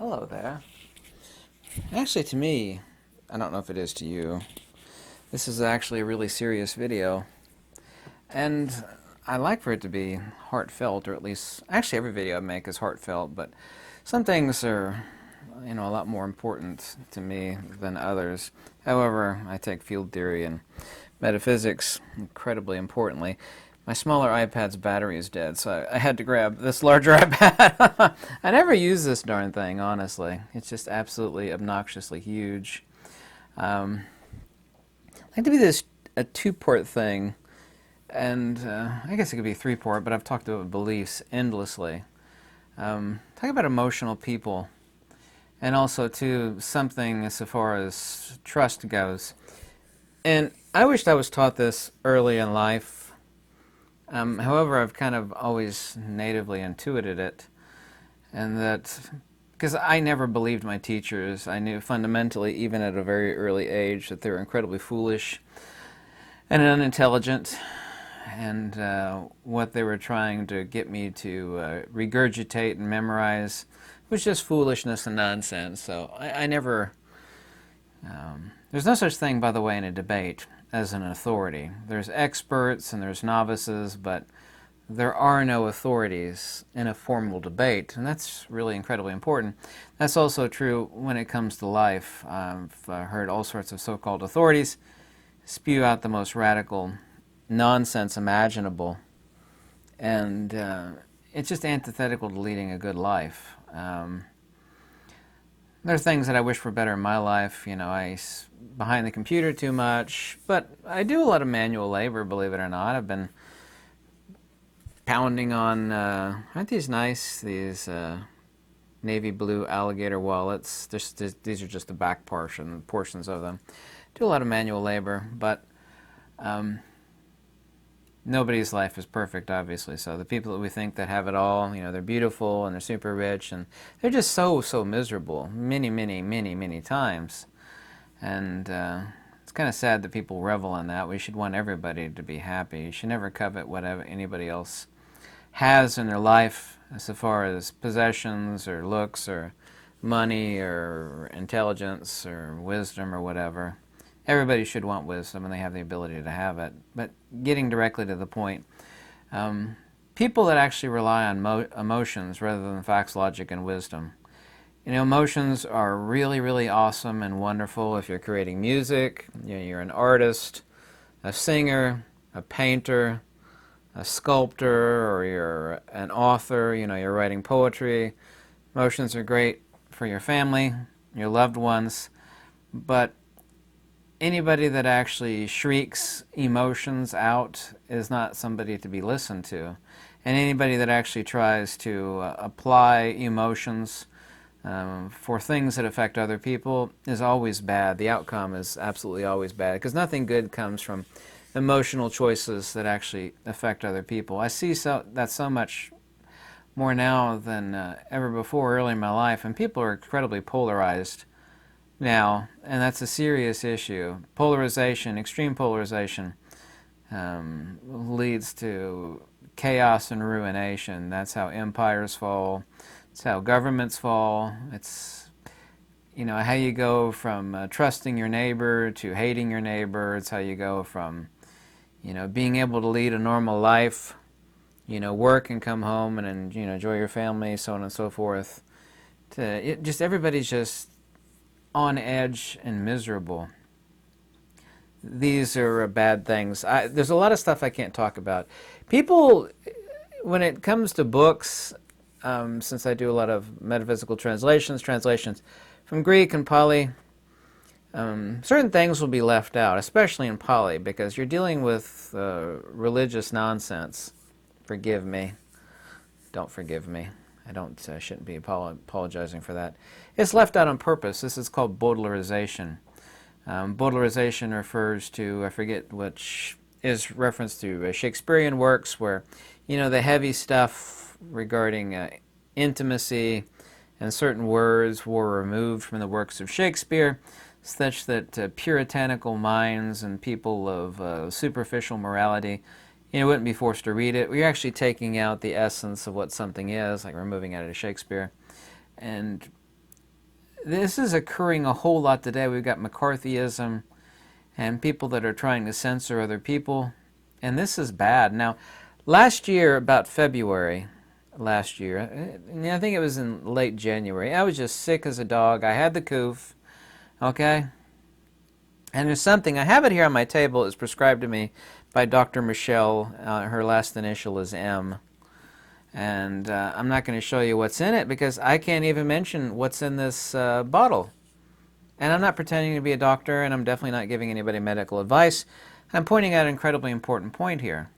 Hello there. Actually, to me, I don't know if it is to you, this is actually a really serious video. And I like for it to be heartfelt, or at least, actually every video I make is heartfelt, but some things are, a lot more important to me than others. However, I take field theory and metaphysics incredibly importantly. My smaller iPad's battery is dead, so I had to grab this larger iPad. I never use this darn thing, honestly. It's just absolutely obnoxiously huge. I'd like to be a two-part thing, and I guess it could be three-part, but I've talked about beliefs endlessly. Talk about emotional people, and also, too, something as far as trust goes. And I wished I was taught this early in life. However, I've kind of always natively intuited it, and that because I never believed my teachers. I knew fundamentally, even at a very early age, that they were incredibly foolish and unintelligent, and what they were trying to get me to regurgitate and memorize was just foolishness and nonsense. So I never... there's no such thing, by the way, in a debate as an authority. There's experts and there's novices, but there are no authorities in a formal debate, and that's really incredibly important. That's also true when it comes to life. I've heard all sorts of so-called authorities spew out the most radical nonsense imaginable, and it's just antithetical to leading a good life. There are things that I wish were better in my life. I behind the computer too much, but I do a lot of manual labor, believe it or not. I've been pounding on, aren't these nice, these navy blue alligator wallets. These are just the back portions of them. Do a lot of manual labor, but nobody's life is perfect, obviously. So the people that we think that have it all, they're beautiful and they're super rich, and they're just so miserable many times. And it's kind of sad that people revel in that. We should want everybody to be happy. You should never covet whatever anybody else has in their life, as far as possessions or looks or money or intelligence or wisdom or whatever. Everybody should want wisdom, and they have the ability to have it. But getting directly to the point, people that actually rely on emotions rather than facts, logic, and wisdom. Emotions are really awesome and wonderful if you're creating music. You're an artist, a singer, a painter, a sculptor, or you're an author. You're writing poetry. Emotions are great for your family, your loved ones, but anybody that actually shrieks emotions out is not somebody to be listened to. And anybody that actually tries to apply emotions for things that affect other people is always bad. The outcome is absolutely always bad, because nothing good comes from emotional choices that actually affect other people. I see that so much more now than ever before early in my life, and people are incredibly polarized now, and that's a serious issue. Polarization, extreme polarization, leads to chaos and ruination. That's how empires fall. It's how governments fall. It's how you go from trusting your neighbor to hating your neighbor. It's how you go from being able to lead a normal life, work and come home and enjoy your family, so on and so forth. Everybody's just on edge and miserable. These are bad things. There's a lot of stuff I can't talk about. People, when it comes to books, since I do a lot of metaphysical translations from Greek and Pali, certain things will be left out, especially in Pali, because you're dealing with religious nonsense. Forgive me. Don't forgive me. I shouldn't be apologizing for that. It's left out on purpose. This is called Baudelarization. Baudelarization refers to, I forget which, is reference to Shakespearean works where, the heavy stuff regarding intimacy and certain words were removed from the works of Shakespeare, such that puritanical minds and people of superficial morality wouldn't be forced to read it. We're actually taking out the essence of what something is, like removing it out of Shakespeare. And this is occurring a whole lot today. We've got McCarthyism and people that are trying to censor other people, and this is bad. Now, last year, about February last year, I think it was in late January, I was just sick as a dog. I had the coof, okay? And there's something, I have it here on my table, it's prescribed to me by Dr. Michelle. Her last initial is M. And I'm not going to show you what's in it because I can't even mention what's in this bottle. And I'm not pretending to be a doctor, and I'm definitely not giving anybody medical advice. I'm pointing out an incredibly important point here.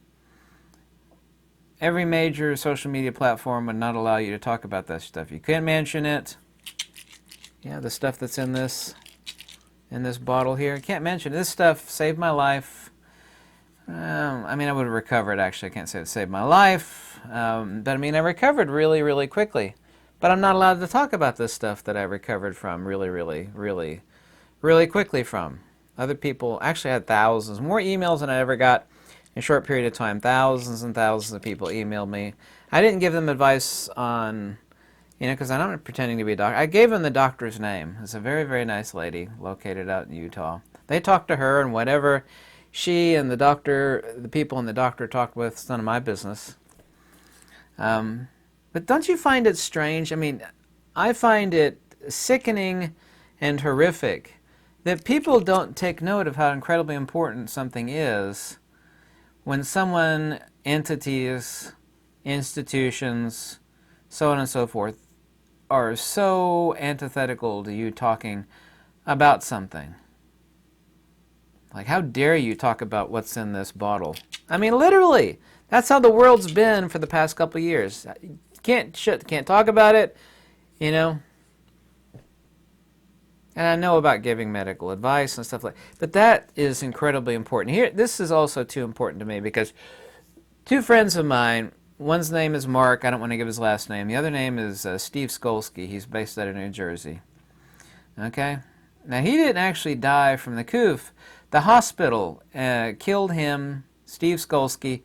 Every major social media platform would not allow you to talk about that stuff. You can't mention it. Yeah, the stuff that's in this bottle here. I can't mention it. This stuff saved my life. I mean, I would have recovered, actually. I can't say it saved my life. But I mean, I recovered really, really quickly. But I'm not allowed to talk about this stuff that I recovered from really quickly from. Other people actually had thousands, more emails than I ever got in a short period of time. Thousands and thousands of people emailed me. I didn't give them advice on, because I'm not pretending to be a doctor. I gave them the doctor's name. It's a very, very nice lady located out in Utah. They talked to her, and whatever she and the people in the doctor talked with, it's none of my business. But don't you find it strange? I mean, I find it sickening and horrific that people don't take note of how incredibly important something is when someone, entities, institutions, so on and so forth, are so antithetical to you talking about something. Like, how dare you talk about what's in this bottle? I mean, literally, that's how the world's been for the past couple of years. Can't talk about it, And I know about giving medical advice and stuff like that, but that is incredibly important. Here, this is also too important to me because two friends of mine, one's name is Mark, I don't want to give his last name. The other name is Steve Skolsky. He's based out of New Jersey. Okay? Now, he didn't actually die from the coof. The hospital killed him, Steve Skolsky,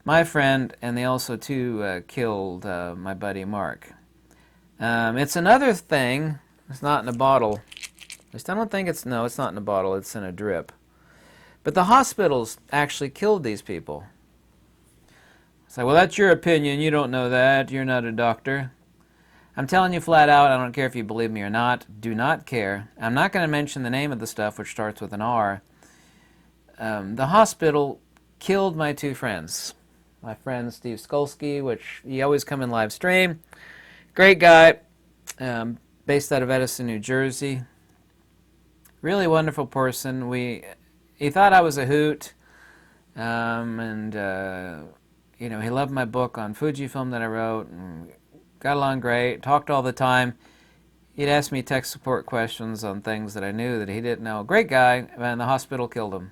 my friend, and they also, too, killed my buddy Mark. It's another thing. It's not in a bottle. At least I don't think it's not in a bottle. It's in a drip. But the hospitals actually killed these people. It's like, well, that's your opinion. You don't know that. You're not a doctor. I'm telling you flat out, I don't care if you believe me or not. Do not care. I'm not going to mention the name of the stuff, which starts with an R. The hospital killed my two friends. My friend Steve Skolsky, which he always come in live stream. Great guy, based out of Edison, New Jersey. Really wonderful person. He thought I was a hoot, and he loved my book on Fujifilm that I wrote, and got along great, talked all the time. He'd ask me tech support questions on things that I knew that he didn't know. Great guy, and the hospital killed him.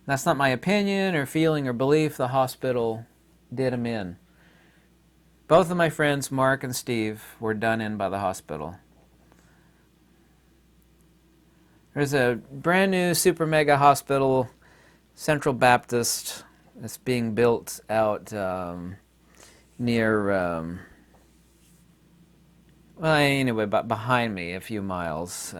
That's not my opinion or feeling or belief. The hospital did him in. Both of my friends, Mark and Steve, were done in by the hospital. There's a brand new super mega hospital, Central Baptist, that's being built out near, behind me a few miles.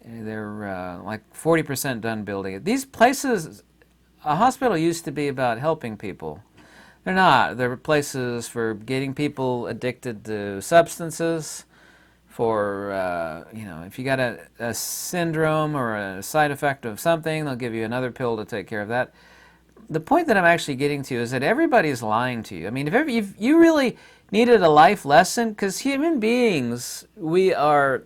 They're like 40% done building it. These places, a hospital used to be about helping people. They're not. They're places for getting people addicted to substances, for, if you got a syndrome or a side effect of something, they'll give you another pill to take care of that. The point that I'm actually getting to is that everybody's lying to you. I mean, if you really needed a life lesson, because human beings, we are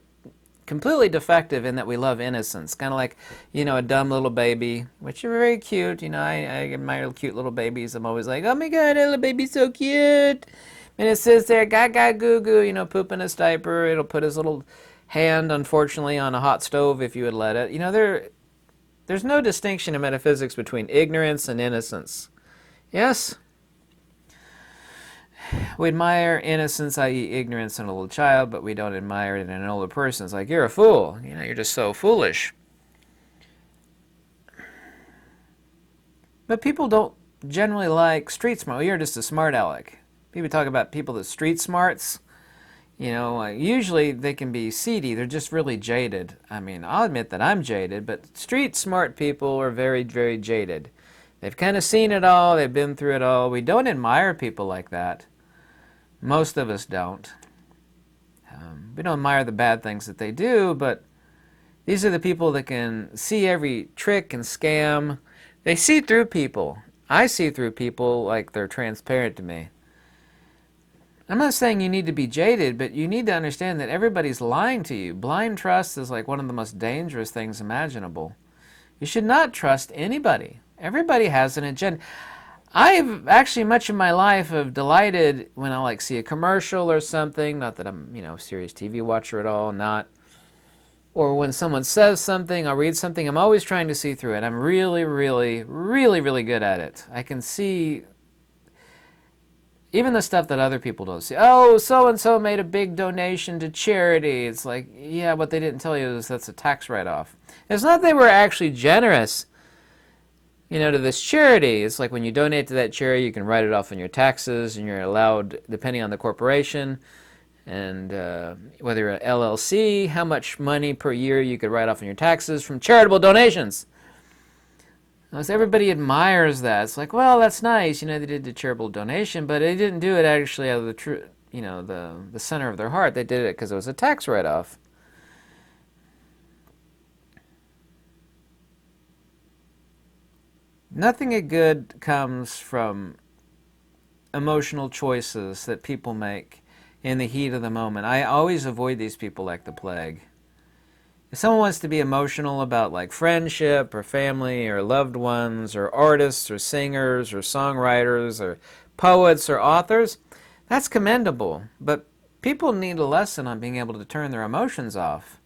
completely defective in that we love innocence. Kind of like, a dumb little baby, which are very cute. I admire cute little babies. I'm always like, oh my God, that little baby's so cute. And it sits there, gaga goo goo, pooping his diaper. It'll put his little hand, unfortunately, on a hot stove if you would let it. There's no distinction in metaphysics between ignorance and innocence. Yes? We admire innocence, i.e. ignorance, in a little child, but we don't admire it in an older person. It's like, you're a fool. You're just so foolish. But people don't generally like street smart. Well, you're just a smart aleck. People talk about people that street smarts. You know, usually they can be seedy. They're just really jaded. I mean, I'll admit that I'm jaded, but street smart people are very, very jaded. They've kind of seen it all. They've been through it all. We don't admire people like that. Most of us don't. We don't admire the bad things that they do, but these are the people that can see every trick and scam. They see through people. I see through people like they're transparent to me. I'm not saying you need to be jaded, but you need to understand that everybody's lying to you. Blind trust is like one of the most dangerous things imaginable. You should not trust anybody. Everybody has an agenda. I've actually much of my life have delighted when I like see a commercial or something, not that I'm, a serious TV watcher at all, not. Or when someone says something, I'll read something, I'm always trying to see through it. I'm really, really, really, really good at it. I can see even the stuff that other people don't see. Oh, so-and-so made a big donation to charity. It's like, yeah, what they didn't tell you is that's a tax write-off. It's not they were actually generous, to this charity. It's like when you donate to that charity, you can write it off on your taxes, and you're allowed, depending on the corporation, and whether you're an LLC, how much money per year you could write off on your taxes from charitable donations. Everybody admires that. It's like, well, that's nice. They did the charitable donation, but they didn't do it actually out of the center of their heart. They did it because it was a tax write-off. Nothing good comes from emotional choices that people make in the heat of the moment. I always avoid these people like the plague. If someone wants to be emotional about like friendship or family or loved ones or artists or singers or songwriters or poets or authors, that's commendable. But people need a lesson on being able to turn their emotions off.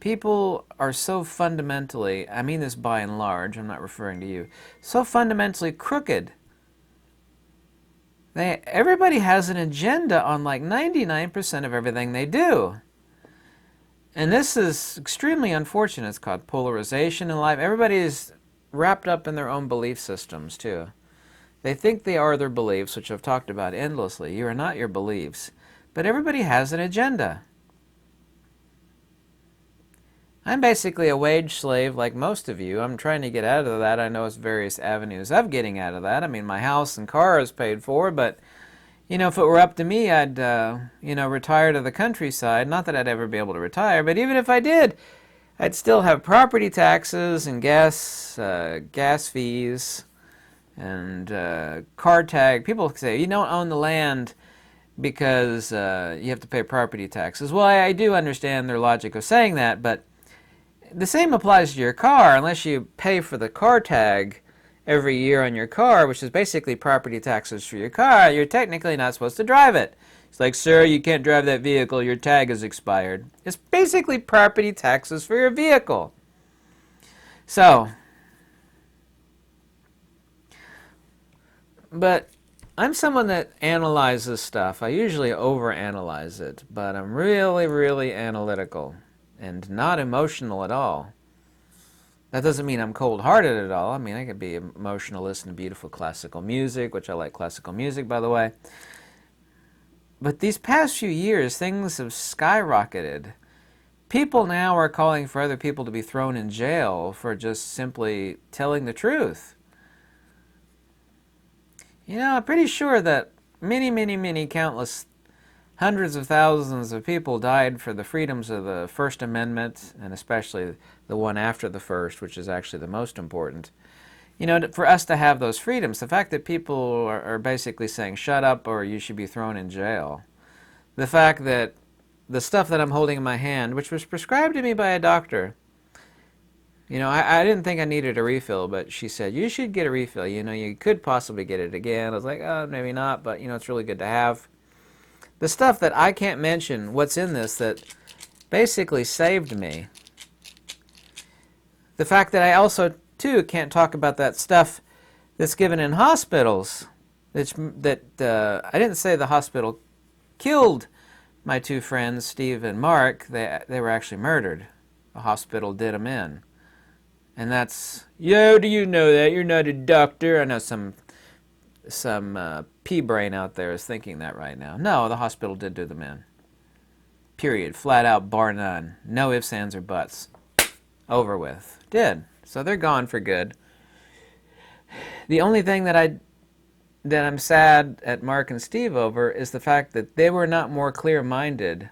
People are so fundamentally, I mean this by and large, I'm not referring to you, so fundamentally crooked. Everybody has an agenda on like 99% of everything they do. And this is extremely unfortunate. It's called polarization in life. Everybody is wrapped up in their own belief systems too. They think they are their beliefs, which I've talked about endlessly. You are not your beliefs. But everybody has an agenda. I'm basically a wage slave like most of you. I'm trying to get out of that. I know it's various avenues of getting out of that. I mean, my house and car is paid for, but, if it were up to me, I'd, retire to the countryside. Not that I'd ever be able to retire, but even if I did, I'd still have property taxes and gas fees and car tag. People say, you don't own the land because you have to pay property taxes. Well, I do understand their logic of saying that, but the same applies to your car. Unless you pay for the car tag every year on your car, which is basically property taxes for your car, you're technically not supposed to drive it. It's like, sir, you can't drive that vehicle, your tag is expired. It's basically property taxes for your vehicle. So, but I'm someone that analyzes stuff. I usually overanalyze it, but I'm really, really analytical and not emotional at all. That doesn't mean I'm cold-hearted at all. I mean, I could be emotional, listen to beautiful classical music, which I like classical music, by the way. But these past few years, things have skyrocketed. People now are calling for other people to be thrown in jail for just simply telling the truth. I'm pretty sure that many, many, many countless hundreds of thousands of people died for the freedoms of the First Amendment, and especially the one after the first, which is actually the most important. For us to have those freedoms, the fact that people are basically saying, shut up or you should be thrown in jail. The fact that the stuff that I'm holding in my hand, which was prescribed to me by a doctor, I didn't think I needed a refill, but she said, you should get a refill. You could possibly get it again. I was like, oh, maybe not, but, it's really good to have. The stuff that I can't mention, what's in this, that basically saved me. The fact that I also, too, can't talk about that stuff that's given in hospitals. I didn't say the hospital killed my two friends, Steve and Mark. They were actually murdered. The hospital did them in. And that's, do you know that? You're not a doctor. I know some pea-brain out there is thinking that right now. No, the hospital did do them in. Period. Flat out, bar none. No ifs, ands, or buts. Over with. Did. So they're gone for good. The only thing that I'm sad at Mark and Steve over is the fact that they were not more clear-minded.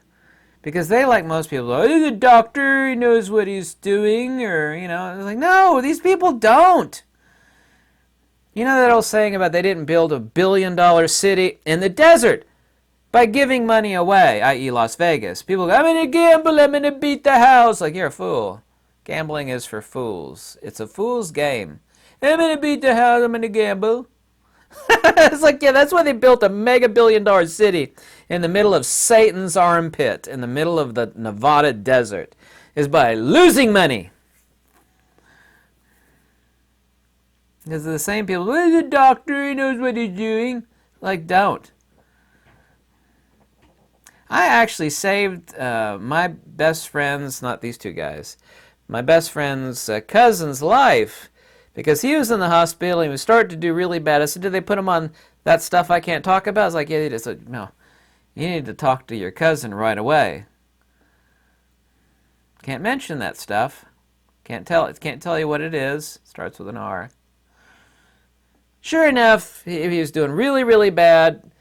Because they, like most people, oh, he's a doctor, he knows what he's doing, or, you know, it's like, no, these people don't. You know that old saying about they didn't build a billion-dollar city in the desert by giving money away, i.e. Las Vegas. People go, I'm going to gamble, I'm going to beat the house. Like, you're a fool. Gambling is for fools. It's a fool's game. I'm going to beat the house, I'm going to gamble. It's like, yeah, that's why they built a mega billion-dollar city in the middle of Satan's armpit, in the middle of the Nevada desert, is by losing money. Because the same people, well, he's a doctor, he knows what he's doing. Like, don't. I actually saved my best friend's, not these two guys, my best friend's cousin's life. Because he was in the hospital, he was starting to do really bad. I said, did they put him on that stuff I can't talk about? I was like, yeah, they did. So, no, you need to talk to your cousin right away. Can't mention that stuff. Can't tell you what it is. Starts with an R. Sure enough, he was doing really, really bad.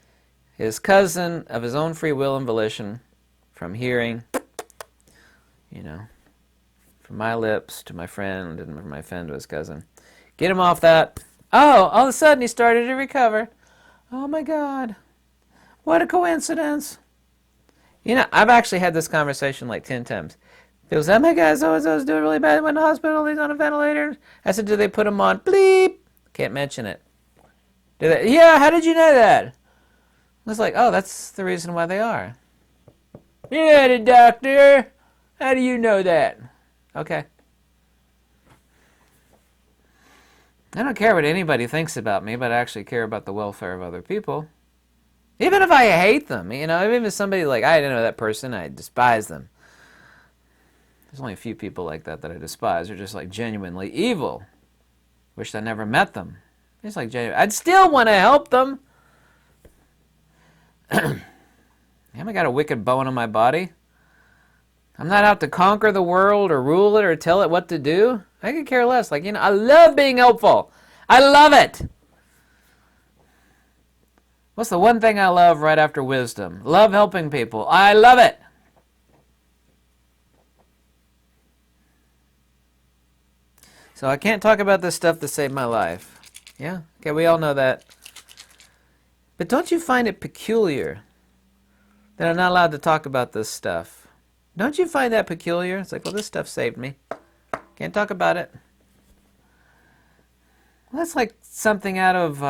His cousin, of his own free will and volition, from hearing, you know, from my lips to my friend, and from my friend to his cousin. Get him off that. Oh, all of a sudden he started to recover. Oh my God. What a coincidence. You know, I've actually had this conversation like 10 times. People say, oh my God, so-and-so's doing really bad. He went to the hospital. He's on a ventilator. I said, did they put him on? Bleep. Can't mention it. Did they? Yeah, how did you know that? I was like, oh, that's the reason why they are. Yeah, the doctor. How do you know that? Okay. I don't care what anybody thinks about me, but I actually care about the welfare of other people. Even if I hate them, you know, even if somebody like, I didn't know that person, I despise them. There's only a few people like that I despise. They're just like genuinely evil. Wish I never met them. It's like genuine. I'd still want to help them. Haven't got a wicked bone in my body. I'm not out to conquer the world or rule it or tell it what to do. I could care less. Like, you know, I love being helpful. I love it. What's the one thing I love right after wisdom? Love helping people. I love it. So I can't talk about this stuff to save my life. Yeah? Okay, we all know that. But don't you find it peculiar that I'm not allowed to talk about this stuff? Don't you find that peculiar? It's like, well, this stuff saved me. Can't talk about it. Well, that's like something out of,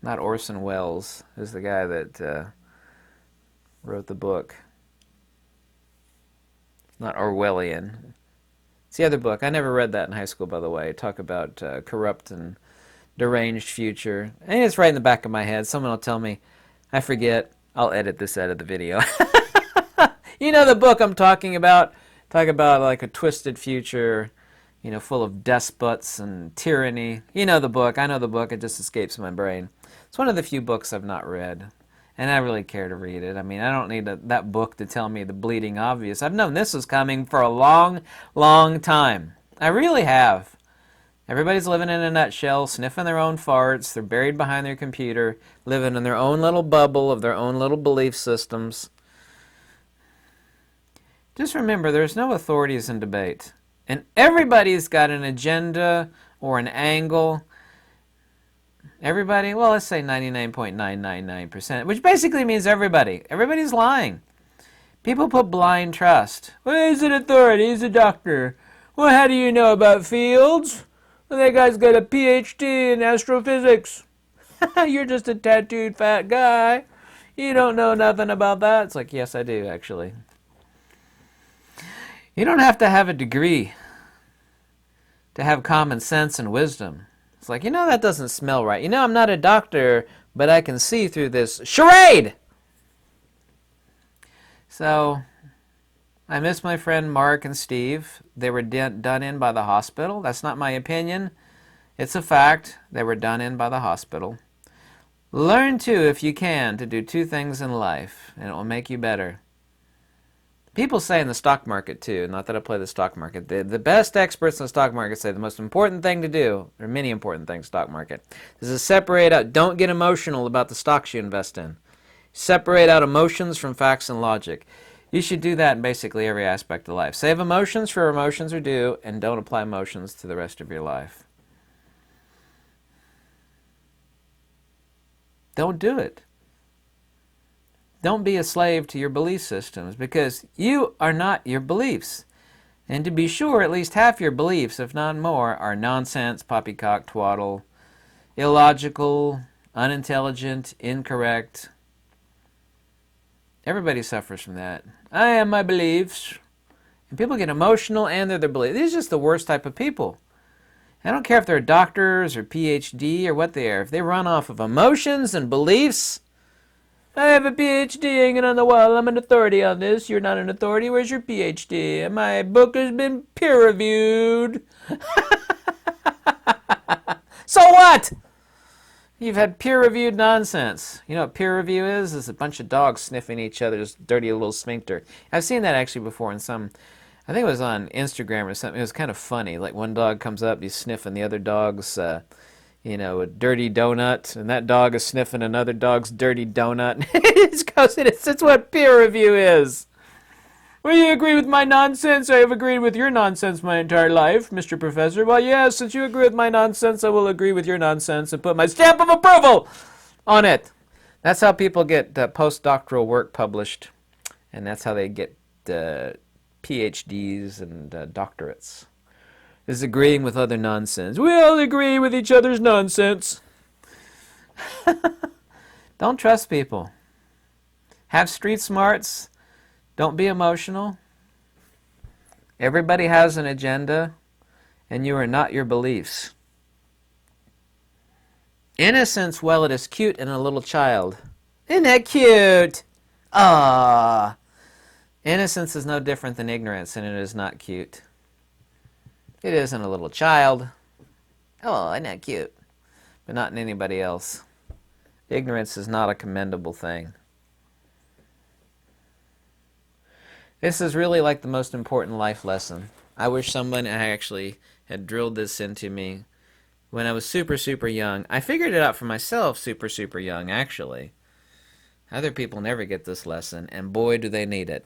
not Orson Welles, who's the guy that wrote the book. It's not Orwellian. It's the other book. I never read that in high school, by the way. Talk about corrupt and deranged future. And it's right in the back of my head. Someone will tell me. I forget. I'll edit this out of the video. You know the book I'm talking about? Talk about like a twisted future, you know, full of despots and tyranny. You know the book. I know the book. It just escapes my brain. It's one of the few books I've not read. And I really care to read it. I mean, I don't need that book to tell me the bleeding obvious. I've known this was coming for a long, long time. I really have. Everybody's living in a nutshell, sniffing their own farts. They're buried behind their computer, living in their own little bubble of their own little belief systems. Just remember, there's no authorities in debate. And everybody's got an agenda or an angle. Everybody, well, let's say 99.999%, which basically means everybody. Everybody's lying. People put blind trust. Well, he's an authority, he's a doctor. Well, how do you know about fields? Well, that guy's got a PhD in astrophysics. You're just a tattooed fat guy. You don't know nothing about that. It's like, yes, I do, actually. You don't have to have a degree to have common sense and wisdom. It's like, you know, that doesn't smell right. You know, I'm not a doctor, but I can see through this charade. So, I miss my friend Mark and Steve. They were done in by the hospital. That's not my opinion. It's a fact. They were done in by the hospital. Learn to, if you can, to do two things in life, and it will make you better. People say in the stock market, too, not that I play the stock market, the best experts in the stock market say the most important thing to do, or many important things, stock market, is to separate out, don't get emotional about the stocks you invest in. Separate out emotions from facts and logic. You should do that in basically every aspect of life. Save emotions for emotions are due, and don't apply emotions to the rest of your life. Don't do it. Don't be a slave to your belief systems, because you are not your beliefs. And to be sure, at least half your beliefs, if not more, are nonsense, poppycock, twaddle, illogical, unintelligent, incorrect. Everybody suffers from that. I am my beliefs. And people get emotional and they're their beliefs. These are just the worst type of people. I don't care if they're doctors or PhD or what they are. If they run off of emotions and beliefs, I have a PhD hanging on the wall. I'm an authority on this. You're not an authority. Where's your PhD? My book has been peer-reviewed. So what? You've had peer-reviewed nonsense. You know what peer review is? It's a bunch of dogs sniffing each other's dirty little sphincter. I've seen that actually before in some, I think it was on Instagram or something. It was kind of funny. Like one dog comes up, he's sniffing the other dog's a dirty donut, and that dog is sniffing another dog's dirty donut. It's what peer review is. Will you agree with my nonsense? I have agreed with your nonsense my entire life, Mr. Professor. Well, yes, since you agree with my nonsense, I will agree with your nonsense and put my stamp of approval on it. That's how people get postdoctoral work published, and that's how they get PhDs and doctorates. Is agreeing with other nonsense. We all agree with each other's nonsense. Don't trust people. Have street smarts. Don't be emotional. Everybody has an agenda, and you are not your beliefs. Innocence, well, it is cute in a little child. Isn't that cute? Ah. Innocence is no different than ignorance, and it is not cute. It is in a little child. Oh, isn't that cute? But not in anybody else. Ignorance is not a commendable thing. This is really like the most important life lesson. I wish someone actually had drilled this into me when I was super, super young. I figured it out for myself super, super young, actually. Other people never get this lesson, and boy, do they need it.